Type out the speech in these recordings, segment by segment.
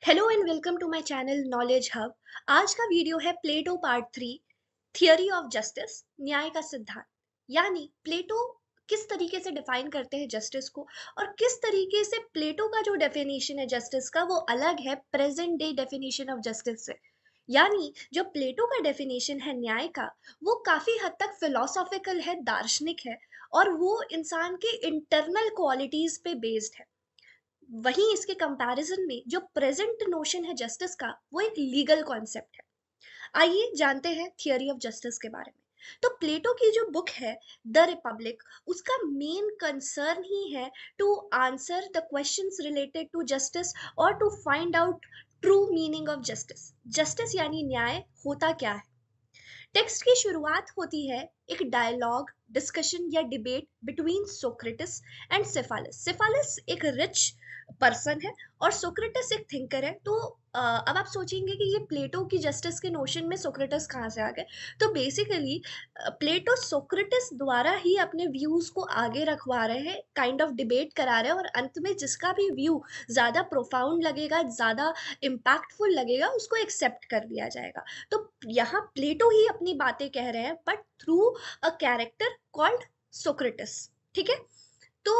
Hello and welcome to my channel knowledge hub. आज का video है Plato part 3, theory of justice, न्याय का सिद्धांत। यानी प्लेटो किस तरीके से डिफाइन करते हैं जस्टिस को और किस तरीके से प्लेटो का जो डेफिनेशन है जस्टिस का वो अलग है present day definition of justice से। यानी जो प्लेटो का डेफिनेशन है न्याय का, वो काफी हद तक फिलोसॉफिकल है, दार्शनिक है और वो इंसान के इंटरनल क्वालिटीज पे बेस्ड है। वहीं इसके कंपैरिजन में जो प्रेजेंट नोशन है जस्टिस का, वो एक लीगल कॉन्सेप्ट है। आइए जानते हैं थियरी ऑफ जस्टिस के बारे में। तो प्लेटो की जो बुक है द रिपब्लिक, उसका मेन कंसर्न ही है to answer the questions related to justice और to find out true meaning of justice. Justice यानी न्याय होता क्या है। टेक्स्ट की शुरुआत होती है एक डायलॉग, डिस्कशन या debate between Socrates and cephalus. Cephalus एक रिच पर्सन है और सोक्रेटिस एक थिंकर है। तो अब आप सोचेंगे कि ये प्लेटो की जस्टिस के नोशन में सोक्रेटिस कहाँ से आ गए। तो बेसिकली प्लेटो सोक्रेटिस द्वारा ही अपने व्यूज को आगे रखवा रहे हैं, काइंड ऑफ डिबेट करा रहे हैं और अंत में जिसका भी व्यू ज्यादा प्रोफाउंड लगेगा, ज्यादा इम्पैक्टफुल लगेगा, उसको एक्सेप्ट कर लिया जाएगा। तो यहाँ प्लेटो ही अपनी बातें कह रहे हैं but through a character called Socrates. ठीक है। तो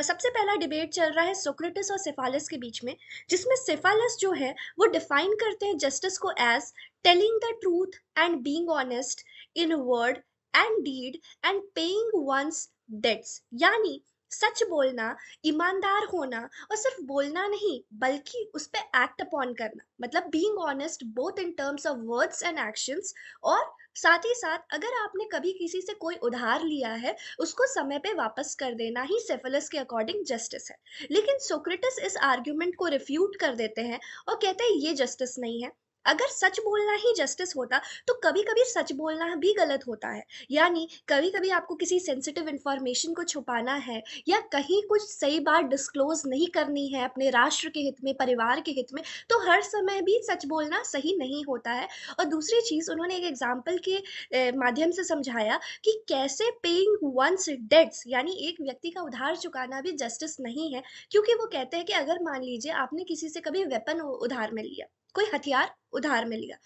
सबसे पहला डिबेट चल रहा है सोक्रेटिस और सेफालस के बीच में, जिसमें सेफालस जो है वो डिफाइन करते हैं जस्टिस को as telling the truth and being honest in word and deed and paying one's debts. यानी सच बोलना, ईमानदार होना और सिर्फ बोलना नहीं बल्कि उस पे एक्ट अपॉन करना, मतलब being honest both in terms of words and actions. और साथ ही साथ अगर आपने कभी किसी से कोई उधार लिया है, उसको समय पे वापस कर देना ही सेफलस के अकॉर्डिंग जस्टिस है। लेकिन सोक्रेटिस इस आर्ग्यूमेंट को रिफ्यूट कर देते हैं और कहते हैं ये जस्टिस नहीं है। अगर सच बोलना ही जस्टिस होता तो कभी कभी सच बोलना भी गलत होता है। यानी कभी कभी आपको किसी सेंसिटिव इंफॉर्मेशन को छुपाना है या कहीं कुछ सही बात डिस्क्लोज नहीं करनी है अपने राष्ट्र के हित में, परिवार के हित में, तो हर समय भी सच बोलना सही नहीं होता है। और दूसरी चीज उन्होंने एक एग्जाम्पल के माध्यम से समझाया कि कैसे पेइंग वंस डेट्स यानी एक व्यक्ति का उधार चुकाना भी जस्टिस नहीं है। क्योंकि वो कहते हैं कि अगर मान लीजिए आपने किसी से कभी वेपन उधार में लिया, कोई हथियार उधार में लिया,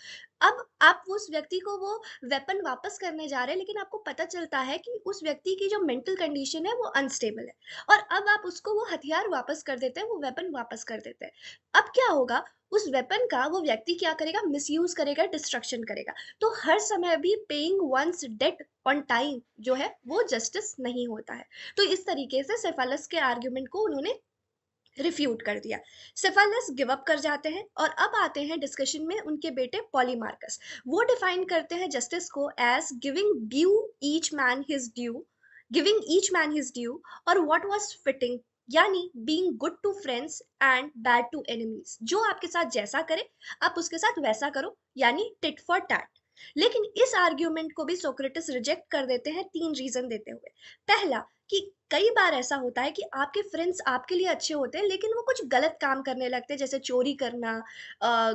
अब आप उस व्यक्ति को वो वेपन वापस करने जा रहे हैं, लेकिन आपको पता चलता है कि उस व्यक्ति की जो मेंटल कंडीशन है वो अनस्टेबल है और अब आप उसको वो हथियार वापस कर देते हैं, वो वेपन वापस कर देते हैं। अब क्या होगा, उस वेपन का वो व्यक्ति क्या करेगा, मिसयूज करेगा, डिस्ट्रक्शन करेगा। तो हर समय भी paying one's debt on time जो है वो जस्टिस नहीं होता है। तो इस तरीके से सेफालस के आर्ग्यूमेंट को उन्होंने रिफ्यूट कर दिया। सेफालस गिव अप कर जाते हैं और अब आते हैं डिस्कशन में उनके बेटे पॉलीमार्कस। वो डिफाइन करते हैं जस्टिस को as giving each man his due और व्हाट वाज फिटिंग। यानी being good to friends and bad to enemies. जो आपके साथ जैसा करे आप उसके साथ वैसा करो, यानी टिट फॉर टैट। लेकिन इस आर्ग्यूमेंट को भी सोक्रेटिस रिजेक्ट कर देते हैं 3 रीजन देते हुए। पहला, कि कई बार ऐसा होता है कि आपके फ्रेंड्स आपके लिए अच्छे होते हैं लेकिन वो कुछ गलत काम करने लगते हैं, जैसे चोरी करना,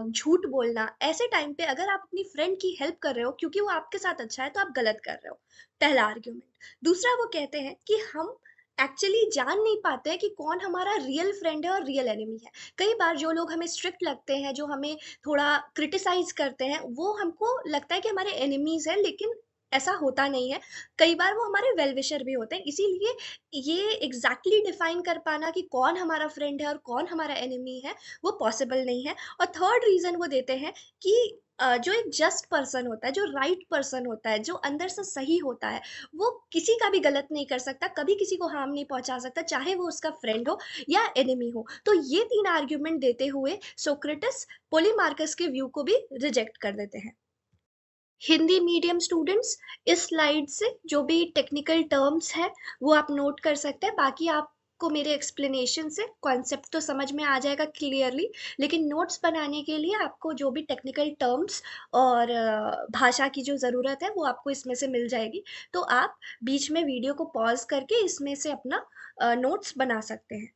झूठ बोलना। ऐसे टाइम पे अगर आप अपनी फ्रेंड की हेल्प कर रहे हो क्योंकि वो आपके साथ अच्छा है, तो आप गलत कर रहे हो। पहला आर्ग्यूमेंट। दूसरा, वो कहते हैं कि हम एक्चुअली जान नहीं पाते हैं कि कौन हमारा रियल फ्रेंड है और रियल एनिमी है। कई बार जो लोग हमें स्ट्रिक्ट लगते हैं, जो हमें थोड़ा क्रिटिसाइज करते हैं, वो हमको लगता है कि हमारे एनिमीज हैं, लेकिन ऐसा होता नहीं है। कई बार वो हमारे वेल विशर भी होते हैं। इसीलिए ये एग्जैक्टली डिफाइन कर पाना कि कौन हमारा फ्रेंड है और कौन हमारा एनिमी है, वो पॉसिबल नहीं है। और थर्ड रीजन वो देते हैं कि जो एक जस्ट पर्सन होता है, जो राइट पर्सन होता है, जो अंदर से सही होता है, वो किसी का भी गलत नहीं कर सकता, कभी किसी को हार्म नहीं पहुंचा सकता, चाहे वो उसका फ्रेंड हो या एनिमी हो। तो ये 3 आर्ग्यूमेंट देते हुए सोक्रेटिस पोलीमार्कस के व्यू को भी रिजेक्ट कर देते हैं। हिंदी मीडियम स्टूडेंट्स, इस स्लाइड से जो भी टेक्निकल टर्म्स हैं वो आप नोट कर सकते हैं। बाकी आपको मेरे एक्सप्लेनेशन से कॉन्सेप्ट तो समझ में आ जाएगा क्लियरली, लेकिन नोट्स बनाने के लिए आपको जो भी टेक्निकल टर्म्स और भाषा की जो ज़रूरत है वो आपको इसमें से मिल जाएगी। तो आप बीच में वीडियो को पॉज करके इसमें से अपना नोट्स बना सकते हैं।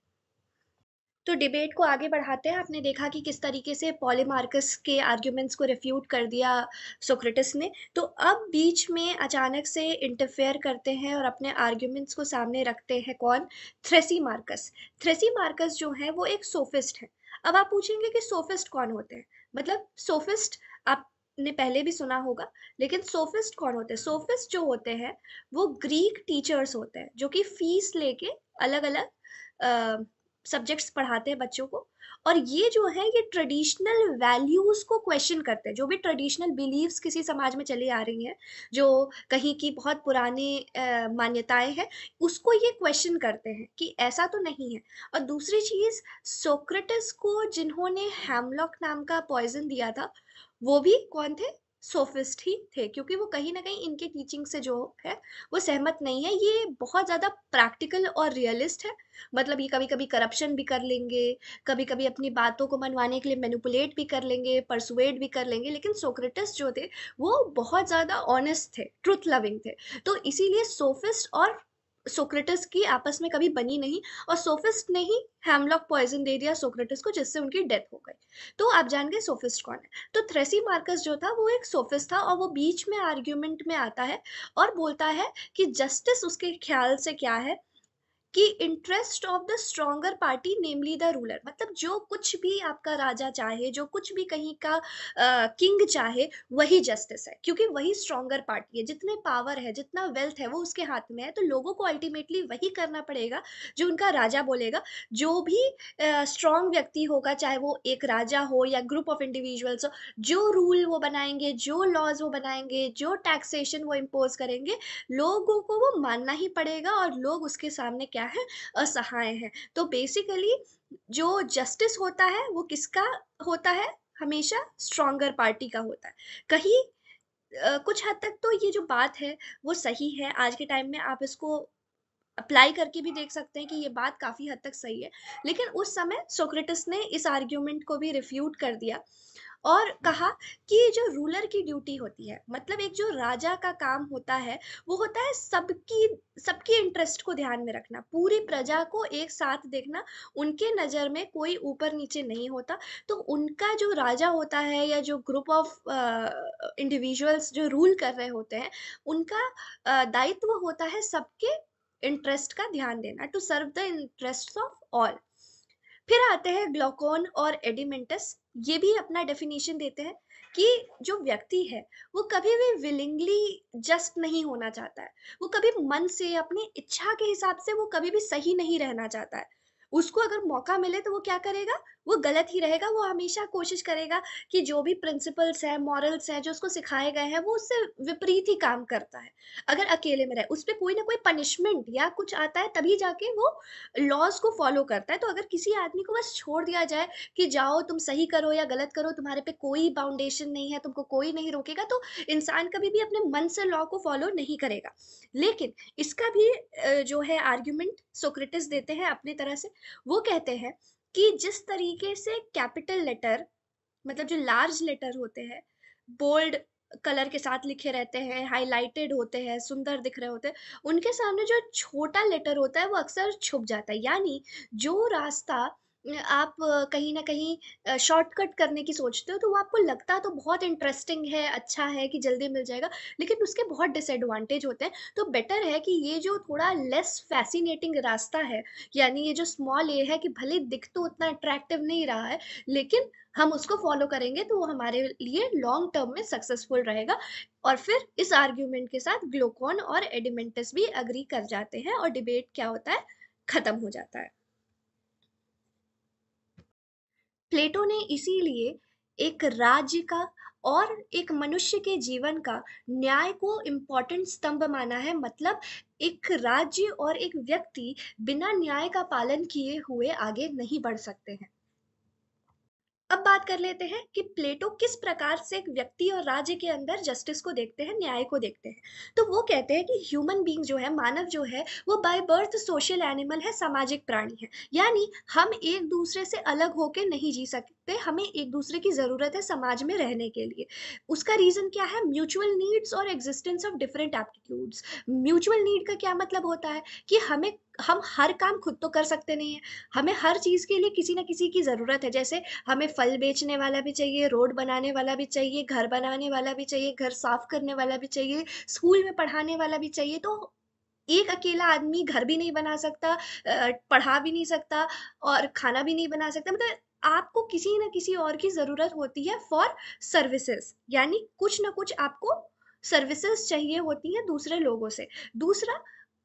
तो डिबेट को आगे बढ़ाते हैं। आपने देखा कि किस तरीके से पॉलीमार्कस के आर्ग्यूमेंट्स को रिफ्यूट कर दिया सोक्रेटिस ने। तो अब बीच में अचानक से इंटरफेयर करते हैं और अपने आर्ग्यूमेंट्स को सामने रखते हैं कौन? थ्रेसीमार्कस। थ्रेसीमार्कस जो है वो एक सोफिस्ट है। अब आप पूछेंगे कि सोफिस्ट कौन होते हैं? मतलब सोफिस्ट आपने पहले भी सुना होगा, लेकिन सोफिस्ट कौन होते हैं? सोफिस्ट जो होते हैं वो ग्रीक टीचर्स होते हैं जो कि फीस लेके अलग अलग सब्जेक्ट्स पढ़ाते हैं बच्चों को। और ये जो है ये ट्रेडिशनल वैल्यूज को क्वेश्चन करते हैं, जो भी ट्रेडिशनल बिलीव्स किसी समाज में चली आ रही हैं, जो कहीं की बहुत पुरानी मान्यताएं हैं, उसको ये क्वेश्चन करते हैं कि ऐसा तो नहीं है। और दूसरी चीज, सोक्रेटिस को जिन्होंने हैमलॉक नाम का पॉइजन दिया था, वो भी कौन थे? सोफिस्ट ही थे, क्योंकि वो कहीं ना कहीं इनके टीचिंग से जो है वो सहमत नहीं है। ये बहुत ज्यादा प्रैक्टिकल और रियलिस्ट है। मतलब ये कभी कभी करप्शन भी कर लेंगे, कभी कभी अपनी बातों को मनवाने के लिए मैनिपुलेट भी कर लेंगे, परसुएड भी कर लेंगे, लेकिन सोक्रेटिस जो थे वो बहुत ज्यादा ऑनेस्ट थे, ट्रुथ लविंग थे। तो इसीलिए सोफिस्ट और सोक्रेटिस की आपस में कभी बनी नहीं, और सोफिस्ट ने ही हैमलॉक पॉइजन दे दिया सोक्रेटिस को, जिससे उनकी डेथ हो गई। तो आप जान गए सोफिस्ट कौन है। तो थ्रेसीमार्कस जो था वो एक सोफिस्ट था, और वो बीच में आर्ग्यूमेंट में आता है और बोलता है कि जस्टिस उसके ख्याल से क्या है कि interest of the stronger party namely the ruler. मतलब जो कुछ भी आपका राजा चाहे, जो कुछ भी कहीं का किंग चाहे, वही जस्टिस है, क्योंकि वही स्ट्रॉन्गर पार्टी है। जितने पावर है, जितना वेल्थ है, वो उसके हाथ में है। तो लोगों को अल्टीमेटली वही करना पड़ेगा जो उनका राजा बोलेगा। जो भी स्ट्रॉन्ग व्यक्ति होगा, चाहे वो एक राजा हो या ग्रुप ऑफ इंडिविजुअल्स हो, जो रूल वो बनाएंगे, जो लॉज वो बनाएंगे, जो टैक्सेशन वो इम्पोज करेंगे, लोगों को वो मानना ही पड़ेगा, और लोग उसके सामने क्या है? असहाय हैं। तो बेसिकली जो जस्टिस होता है वो किसका होता है? हमेशा स्ट्रॉन्गर पार्टी का होता है। कहीं कुछ हद तक तो ये जो बात है वो सही है। आज के टाइम में आप इसको अप्लाई करके भी देख सकते हैं कि ये बात काफी हद तक सही है। लेकिन उस समय सोक्रेटिस ने इस आर्ग्यूमेंट को भी रिफ्यूट कर दिया और कहा कि जो रूलर की ड्यूटी होती है, मतलब एक जो राजा का काम होता है, वो होता है सबकी सबकी इंटरेस्ट को ध्यान में रखना, पूरी प्रजा को एक साथ देखना। उनके नजर में कोई ऊपर नीचे नहीं होता। तो उनका जो राजा होता है या जो ग्रुप ऑफ इंडिविजुअल्स जो रूल कर रहे होते हैं, उनका दायित्व होता है सबके इंटरेस्ट का ध्यान देना, to serve the interest of all. फिर आते हैं ग्लूकोन और एडिमेंटस। ये भी अपना डेफिनेशन देते हैं कि जो व्यक्ति है वो कभी भी विलिंगली जस्ट नहीं होना चाहता है। वो कभी मन से अपनी इच्छा के हिसाब से वो कभी भी सही नहीं रहना चाहता है। उसको अगर मौका मिले तो वो क्या करेगा? वो गलत ही रहेगा। वो हमेशा कोशिश करेगा कि जो भी प्रिंसिपल्स है, मॉरल्स है, जो उसको सिखाए गए हैं, वो उससे विपरीत ही काम करता है। अगर अकेले में रहे, उस पर कोई ना कोई पनिशमेंट या कुछ आता है, तभी जाके वो लॉज को फॉलो करता है। तो अगर किसी आदमी को बस छोड़ दिया जाए कि जाओ तुम सही करो या गलत करो, तुम्हारे पे कोई बाउंडेशन नहीं है, तुमको कोई नहीं रोकेगा, तो इंसान कभी भी अपने मन से लॉ को फॉलो नहीं करेगा। लेकिन इसका भी जो है आर्ग्यूमेंट सोक्रेटिस देते हैं अपनी तरह से। वो कहते हैं कि जिस तरीके से कैपिटल लेटर, मतलब जो लार्ज लेटर होते हैं, बोल्ड कलर के साथ लिखे रहते हैं, हाइलाइटेड होते हैं, सुंदर दिख रहे होते हैं, उनके सामने जो छोटा लेटर होता है वो अक्सर छुप जाता है। यानी जो रास्ता आप कहीं ना कहीं शॉर्टकट करने की सोचते हो, तो वो आपको लगता तो बहुत इंटरेस्टिंग है, अच्छा है कि जल्दी मिल जाएगा, लेकिन उसके बहुत डिसएडवांटेज होते हैं। तो बेटर है कि ये जो थोड़ा लेस फैसिनेटिंग रास्ता है, यानी ये जो स्मॉल ए है, कि भले दिख तो उतना अट्रैक्टिव नहीं रहा है, लेकिन हम उसको फॉलो करेंगे तो वो हमारे लिए लॉन्ग टर्म में सक्सेसफुल रहेगा। और फिर इस आर्ग्यूमेंट के साथ ग्लूकोन और एडिमेंटस भी अग्री कर जाते हैं, और डिबेट क्या होता है? खत्म हो जाता है। प्लेटो ने इसीलिए एक राज्य का और एक मनुष्य के जीवन का न्याय को इम्पोर्टेंट स्तंभ माना है। मतलब एक राज्य और एक व्यक्ति बिना न्याय का पालन किए हुए आगे नहीं बढ़ सकते हैं। अब बात कर लेते हैं कि प्लेटो किस प्रकार से एक व्यक्ति और राज्य के अंदर जस्टिस को देखते हैं, न्याय को देखते हैं। तो वो कहते हैं कि ह्यूमन बीइंग जो है, मानव जो है, वो बाय बर्थ सोशल एनिमल है, सामाजिक प्राणी है। यानी हम एक दूसरे से अलग होके नहीं जी सकते, हमें एक दूसरे की जरूरत है समाज में रहने के लिए। उसका रीजन क्या है? म्यूचुअल नीड्स और existence of different aptitudes. Mutual need का क्या मतलब होता है? कि हमें हम हर काम खुद तो कर सकते नहीं है, हमें हर चीज के लिए किसी ना किसी की जरूरत है। जैसे हमें फल बेचने वाला भी चाहिए, रोड बनाने वाला भी चाहिए, घर बनाने वाला भी चाहिए, घर साफ करने वाला भी चाहिए, स्कूल में पढ़ाने वाला भी चाहिए। तो एक अकेला आदमी घर भी नहीं बना सकता, पढ़ा भी नहीं सकता और खाना भी नहीं बना सकता। मतलब आपको किसी ना किसी और की जरूरत होती है फॉर सर्विसेज, यानी कुछ ना कुछ आपको सर्विसेज चाहिए होती है दूसरे लोगों से। दूसरा,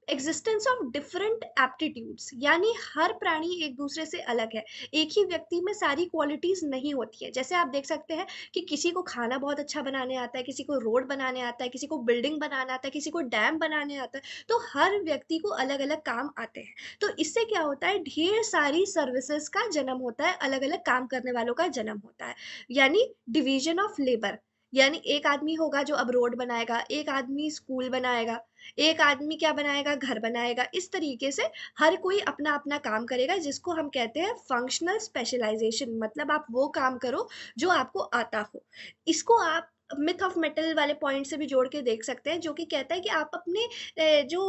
एग्जिस्टेंस ऑफ डिफरेंट एप्टीट्यूड्स, यानी हर प्राणी एक दूसरे से अलग है, एक ही व्यक्ति में सारी क्वालिटीज नहीं होती है। जैसे आप देख सकते हैं कि किसी को खाना बहुत अच्छा बनाने आता है, किसी को रोड बनाने आता है, किसी को बिल्डिंग बनाना आता है, किसी को डैम बनाने आता है। तो हर व्यक्ति को अलग अलग काम आते हैं। तो इससे क्या होता है, ढेर सारी सर्विसेज का जन्म होता है, अलग अलग काम करने वालों का जन्म होता है, यानी डिवीजन ऑफ लेबर। यानी एक आदमी होगा जो अब रोड बनाएगा, एक आदमी स्कूल बनाएगा, एक आदमी क्या बनाएगा, घर बनाएगा। इस तरीके से हर कोई अपना अपना काम करेगा, जिसको हम कहते हैं फंक्शनल स्पेशलाइजेशन। मतलब आप वो काम करो जो आपको आता हो। इसको आप मिथ ऑफ मेटल वाले पॉइंट से भी जोड़ के देख सकते हैं, जो कि कहता है कि आप अपने जो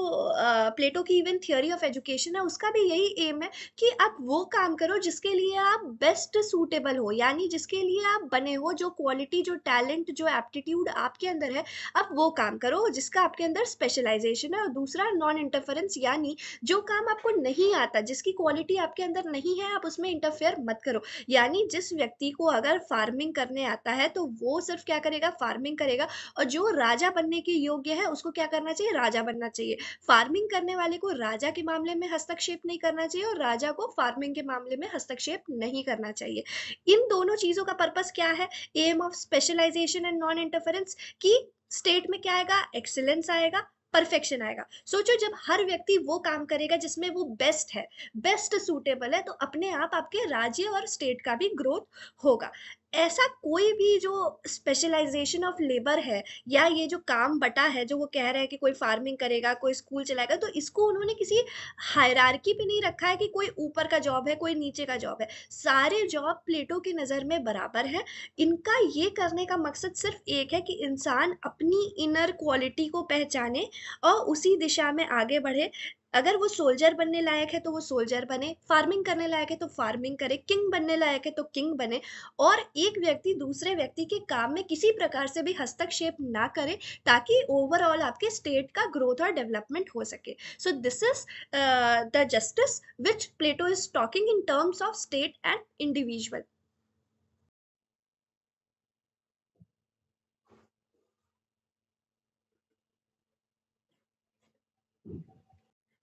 प्लेटो की इवन थियोरी ऑफ एजुकेशन है, उसका भी यही एम है कि आप वो काम करो जिसके लिए आप बेस्ट सूटेबल हो, यानी जिसके लिए आप बने हो, जो क्वालिटी, जो टैलेंट, जो एप्टीट्यूड आपके अंदर है, आप वो काम करो जिसका आपके अंदर स्पेशलाइजेशन है। और दूसरा, नॉन इंटरफेरेंस, यानी जो काम आपको नहीं आता, जिसकी क्वालिटी आपके अंदर नहीं है, आप उसमें इंटरफेयर मत करो। यानी जिस व्यक्ति को अगर फार्मिंग करने आता है तो वो सिर्फ क्या करेगा, फार्मिंग करेगा। और जो राजा बनने के योग्य है उसको क्या करना चाहिए, राजा बनना चाहिए। फार्मिंग करने वाले को राजा के मामले में हस्तक्षेप नहीं करना चाहिए और राजा को फार्मिंग के मामले में हस्तक्षेप नहीं करना चाहिए। इन दोनों चीजों का पर्पस क्या है, aim of specialisation and non interference, की स्टेट में क्या आएगा, एक्सीलेंस आएगा, परफेक्शन आएगा। सोचो जब हर व्यक्ति वो काम करेगा जिसमें वो बेस्ट है, बेस्ट सूटेबल है, तो अपने आप आपके राज्य और स्टेट का भी ग्रोथ होगा। ऐसा कोई भी जो स्पेशलाइजेशन ऑफ लेबर है, या ये जो काम बटा है जो वो कह रहे हैं कि कोई फार्मिंग करेगा, कोई स्कूल चलाएगा, तो इसको उन्होंने किसी हायरार्की पे नहीं रखा है कि कोई ऊपर का जॉब है, कोई नीचे का जॉब है। सारे जॉब प्लेटो की नजर में बराबर है। इनका ये करने का मकसद सिर्फ एक है कि इंसान अपनी इनर क्वालिटी को पहचाने और उसी दिशा में आगे बढ़े। अगर वो सोल्जर बनने लायक है तो वो सोल्जर बने, फार्मिंग करने लायक है तो फार्मिंग करे, किंग बनने लायक है तो किंग बने। और एक व्यक्ति दूसरे व्यक्ति के काम में किसी प्रकार से भी हस्तक्षेप ना करे, ताकि ओवरऑल आपके स्टेट का ग्रोथ और डेवलपमेंट हो सके। So this is the justice which Plato is talking in terms of state and individual.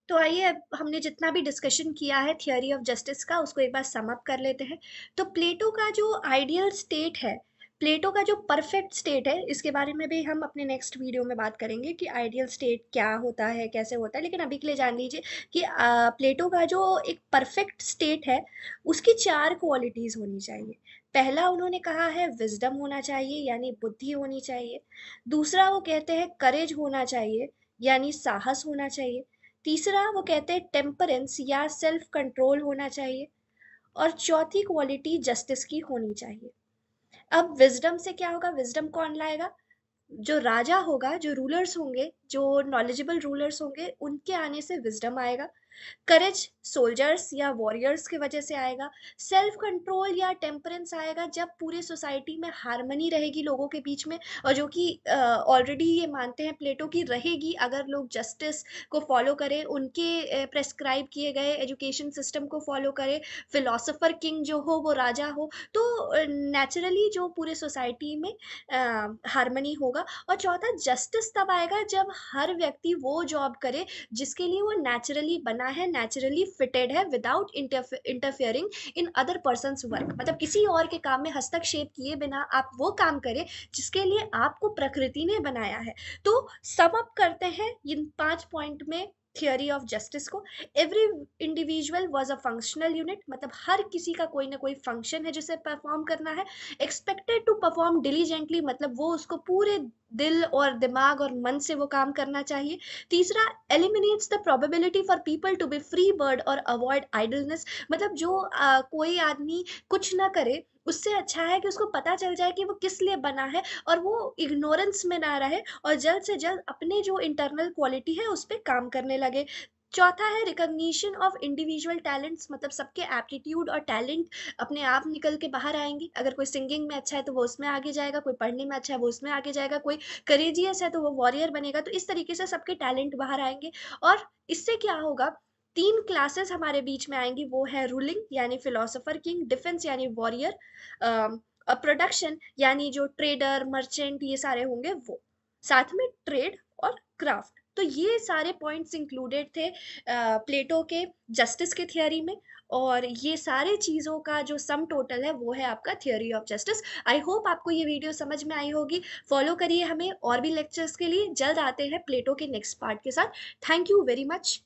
तो आइए, अब हमने जितना भी डिस्कशन किया है थियोरी ऑफ जस्टिस का, उसको एक बार सम अप कर लेते हैं। तो प्लेटो का जो आइडियल स्टेट है, प्लेटो का जो परफेक्ट स्टेट है, इसके बारे में भी हम अपने नेक्स्ट वीडियो में बात करेंगे कि आइडियल स्टेट क्या होता है, कैसे होता है। लेकिन अभी के लिए जान लीजिए कि प्लेटो का जो एक परफेक्ट स्टेट है, उसकी 4 क्वालिटीज होनी चाहिए। पहला उन्होंने कहा है विजडम होना चाहिए, यानी बुद्धि होनी चाहिए। दूसरा वो कहते हैं करेज होना चाहिए, यानी साहस होना चाहिए। तीसरा वो कहते हैं टेम्परेंस या सेल्फ कंट्रोल होना चाहिए। और चौथी क्वालिटी जस्टिस की होनी चाहिए। अब विजडम से क्या होगा, विजडम कौन लाएगा, जो राजा होगा, जो रूलर्स होंगे, जो नॉलेजेबल रूलर्स होंगे, उनके आने से विजडम आएगा। करेज सोल्जर्स या वॉरियर्स की वजह से आएगा। सेल्फ कंट्रोल या टेम्परेंस आएगा जब पूरे सोसाइटी में हार्मनी रहेगी लोगों के बीच में, और जो कि ऑलरेडी ये मानते हैं प्लेटो की रहेगी अगर लोग जस्टिस को फॉलो करें, उनके प्रेस्क्राइब किए गए एजुकेशन सिस्टम को फॉलो करें, फिलोसोफर किंग जो हो वो राजा हो, तो नेचुरली जो पूरे सोसाइटी में हार्मनी होगा। और चौथा, जस्टिस तब आएगा जब हर व्यक्ति वो जॉब करे जिसके लिए वो नेचुरली बना है, नेचुरली फिटेड है, without interfering in other persons work. मतलब किसी और के काम में हस्तक्षेप किए बिना आप वो काम करें जिसके लिए आपको प्रकृति ने बनाया है। तो सम अप करते हैं इन 5 पॉइंट में थियोरी ऑफ जस्टिस को। Every individual was a functional unit, मतलब हर किसी का कोई ना कोई फंक्शन है जिसे परफॉर्म करना है। एक्सपेक्टेड टू परफॉर्म डिलीजेंटली, मतलब वो उसको पूरे दिल और दिमाग और मन से वो काम करना चाहिए। तीसरा, eliminates the probability for people to be free bird और अवॉइड आइडलनेस, मतलब जो कोई आदमी कुछ ना करे, उससे अच्छा है कि उसको पता चल जाए कि वो किस लिए बना है, और वो इग्नोरेंस में ना रहे और जल्द से जल्द अपने जो इंटरनल क्वालिटी है उस पर काम करने लगे। चौथा है रिकॉग्निशन ऑफ इंडिविजुअल टैलेंट्स, मतलब सबके एप्टीट्यूड और टैलेंट अपने आप निकल के बाहर आएंगे। अगर कोई सिंगिंग में अच्छा है तो वो उसमें आगे जाएगा, कोई पढ़ने में अच्छा है वो उसमें आगे जाएगा, कोई करेजियस है तो वो वॉरियर बनेगा। तो इस तरीके से सबके टैलेंट बाहर आएंगे। और इससे क्या होगा, तीन क्लासेस हमारे बीच में आएंगी, वो है रूलिंग यानी फिलोसोफर किंग, डिफेंस यानी वॉरियर, प्रोडक्शन यानी जो ट्रेडर मर्चेंट ये सारे होंगे वो, साथ में ट्रेड और क्राफ्ट। तो ये सारे पॉइंट्स इंक्लूडेड थे प्लेटो के जस्टिस के थियरी में। और ये सारे चीजों का जो सम टोटल है वो है आपका theory of justice. I hope आपको ये वीडियो समझ में आई होगी। फॉलो करिए हमें और भी लेक्चर्स के लिए। जल्द आते हैं प्लेटो के नेक्स्ट पार्ट के साथ। Thank you very much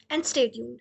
and stay tuned.